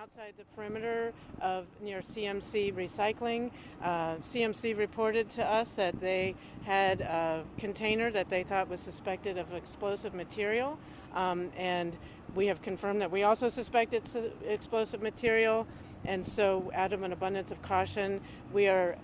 outside the perimeter of near CMC Recycling. CMC reported to us that they had a container that they thought was suspected of explosive material, and we have confirmed that we also suspect it's explosive material. And so out of an abundance of caution, we are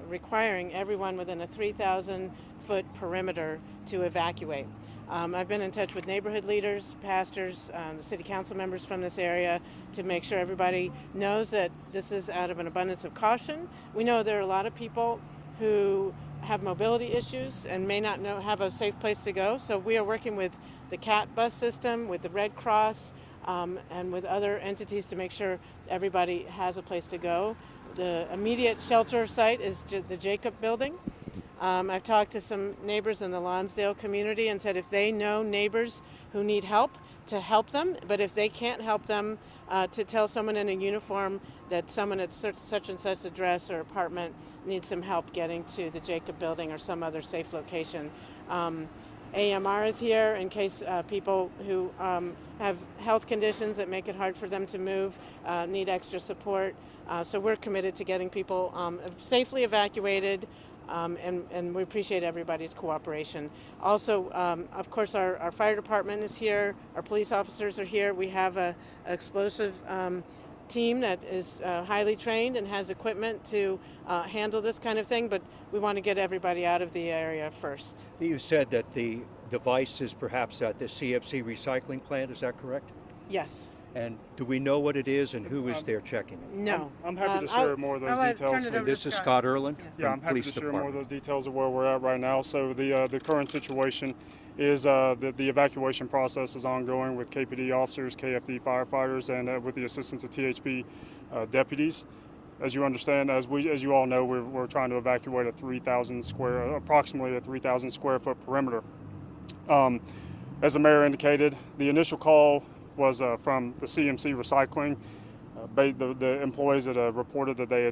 requiring everyone within a 3,000-foot perimeter to evacuate. I've been in touch with neighborhood leaders, pastors, the city council members from this area to make sure everybody knows that this is out of an abundance of caution. We know there are a lot of people who have mobility issues and may not have a safe place to go. So we are working with the CAT bus system, with the Red Cross, and with other entities to make sure everybody has a place to go. The immediate shelter site is the Jacob building. I've talked to some neighbors in the Lonsdale community and said if they know neighbors who need help, to help them, but if they can't help them, to tell someone in a uniform that someone at such and such address or apartment needs some help getting to the Jacob building or some other safe location. AMR is here in case people who have health conditions that make it hard for them to move need extra support. So we're committed to getting people safely evacuated. And we appreciate everybody's cooperation. Also, of course, our fire department is here. Our police officers are here. We have an explosive team that is highly trained and has equipment to handle this kind of thing, but we want to get everybody out of the area first. You said that the device is perhaps at the CMC recycling plant. Is that correct? Yes. And do we know what it is and who is there checking it? No. I'm happy to share more of those details. This is Scott Erland. Yeah, I'm happy to share more of those details of where we're at right now. So the current situation is the evacuation process is ongoing with KPD officers, KFD firefighters, and with the assistance of THP deputies. As you understand, as you all know, we're trying to evacuate approximately a 3,000 square foot perimeter. As the mayor indicated, the initial call was from the CMC Recycling. The employees that reported that they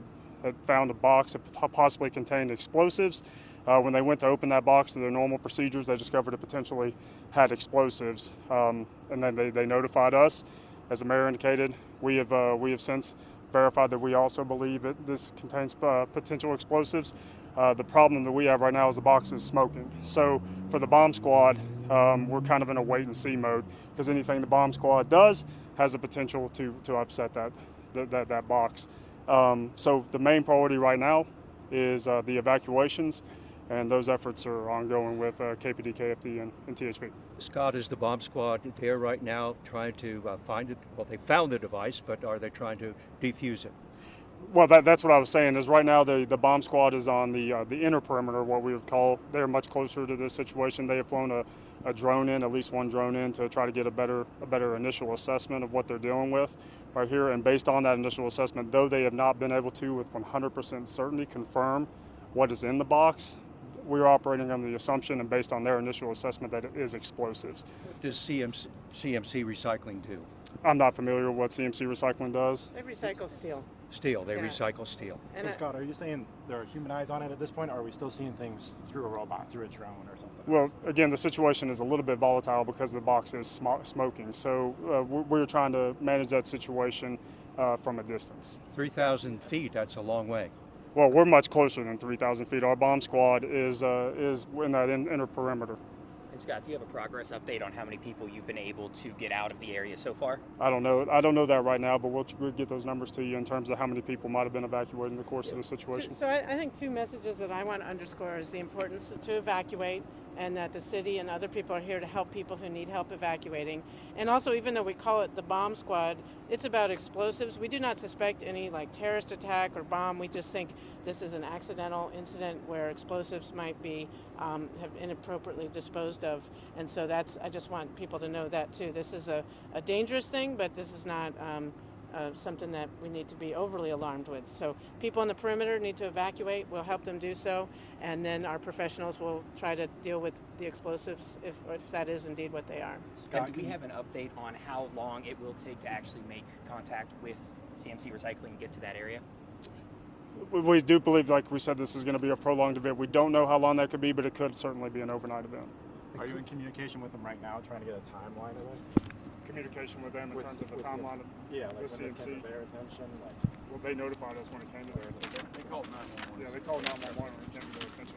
had found a box that possibly contained explosives. When they went to open that box to their normal procedures, they discovered it potentially had explosives. And then they notified us. As the mayor indicated, we have since verified that we also believe that this contains potential explosives. The problem that we have right now is the box is smoking. So for the bomb squad, we're kind of in a wait and see mode because anything the bomb squad does has the potential to upset that box. So the main priority right now is the evacuations, and those efforts are ongoing with KPD, KFD, and THP. Scott, is the bomb squad there right now trying to find it? Well, they found the device, but are they trying to defuse it? Well, that's what I was saying. Is right now the bomb squad is on the inner perimeter, what we would call. They're much closer to this situation. They have flown a drone in, at least one drone in, to try to get a better initial assessment of what they're dealing with right here. And based on that initial assessment, though they have not been able to, with 100% certainty, confirm what is in the box, we are operating on the assumption and based on their initial assessment that it is explosives. What does CMC Recycling do? I'm not familiar with what CMC Recycling does. They recycle steel. Steel, they recycle steel. So Scott, are you saying there are human eyes on it at this point, or are we still seeing things through a robot, through a drone or something? Well, again, the situation is a little bit volatile because the box is smoking. So we're trying to manage that situation from a distance. 3,000 feet, that's a long way. Well, we're much closer than 3,000 feet. Our bomb squad is in that inner perimeter. And Scott, do you have a progress update on how many people you've been able to get out of the area so far? I don't know that right now, but we'll get those numbers to you in terms of how many people might have been evacuated in the course of the situation. So I think two messages that I want to underscore is the importance to evacuate, and that the city and other people are here to help people who need help evacuating. And also, even though we call it the bomb squad, it's about explosives. We do not suspect any terrorist attack or bomb. We just think this is an accidental incident where explosives might be have inappropriately disposed of. And so I just want people to know that too. This is a dangerous thing, but this is not something that we need to be overly alarmed with. So people on the perimeter need to evacuate. We'll help them do so, and then our professionals will try to deal with the explosives if that is indeed what they are. Scott, do we have an update on how long it will take to actually make contact with CMC Recycling and get to that area? We do believe, like we said, this is going to be a prolonged event. We don't know how long that could be, but it could certainly be an overnight event. Are you in communication with them right now, trying to get a timeline of this? communication with them in terms of the with timeline. Yeah, like with when this came CMC. to their attention, like. Well, they notified us when it came to their attention. They called 911. Yeah, they called 911 when it came to their attention.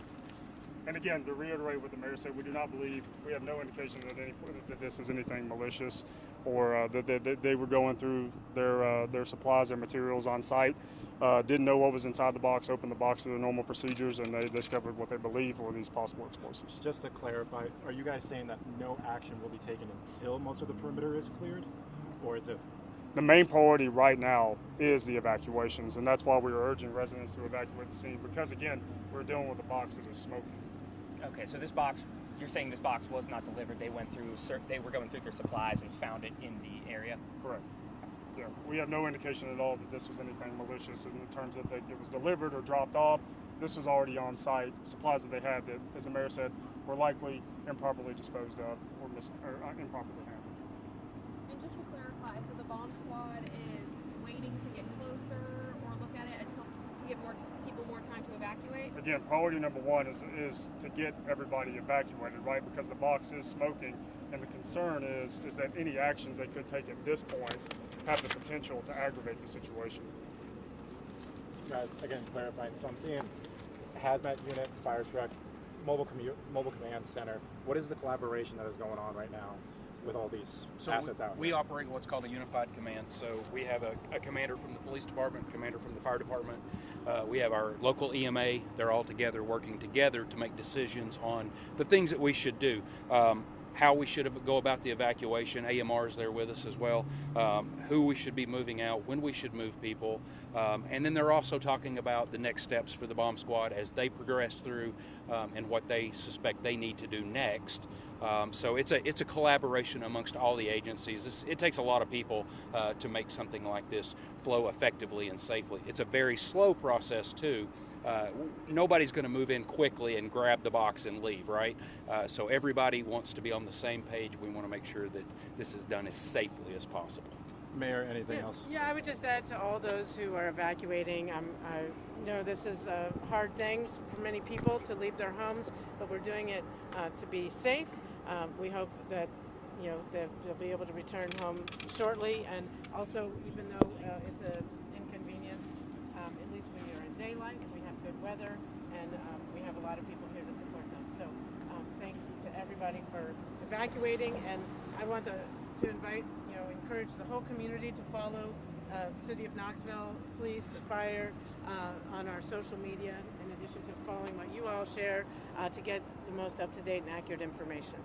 And again, to reiterate what the mayor said, we do not believe, we have no indication that this is anything malicious, or that they were going through their supplies, their materials on site, didn't know what was inside the box, opened the box through the normal procedures, and they discovered what they believe were these possible explosives. Just to clarify, are you guys saying that no action will be taken until most of the perimeter is cleared, or is it? The main priority right now is the evacuations, and that's why we are urging residents to evacuate the scene, because again, we're dealing with a box that is smoking. Okay, so this box, you're saying this box was not delivered. They went through, they were going through their supplies and found it in the area. Correct. Yeah, we have no indication at all that this was anything malicious in terms that it was delivered or dropped off. This was already on site. Supplies that they had that, as the mayor said, were likely improperly disposed of or improperly handled. And just to clarify, so the bomb squad is waiting to get closer or look at it until to give people more time to evacuate? Again, priority number one is to get everybody evacuated, right? Because the box is smoking, and the concern is that any actions they could take at this point have the potential to aggravate the situation. Again, clarifying. So I'm seeing hazmat unit, fire truck, mobile command center. What is the collaboration that is going on right now with all these assets out here? We operate what's called a unified command. So we have a commander from the police department, a commander from the fire department. We have our local EMA. They're all together working together to make decisions on the things that we should do. How we should go about the evacuation. AMR is there with us as well. Who we should be moving out, when we should move people. And then they're also talking about the next steps for the bomb squad as they progress through and what they suspect they need to do next. So it's a collaboration amongst all the agencies. It takes a lot of people to make something like this flow effectively and safely. It's a very slow process too. Nobody's going to move in quickly and grab the box and leave, right? So everybody wants to be on the same page. We want to make sure that this is done as safely as possible. Mayor, anything else? Yeah, I would just add to all those who are evacuating. I know this is a hard thing for many people to leave their homes, but we're doing it to be safe. We hope that that they'll be able to return home shortly, and also, even though it's an inconvenience, at least when you're in daylight, we have good weather, and we have a lot of people here to support them. So thanks to everybody for evacuating, and I want to invite, encourage the whole community to follow City of Knoxville, police, the fire, on our social media, in addition to following what you all share, to get the most up-to-date and accurate information.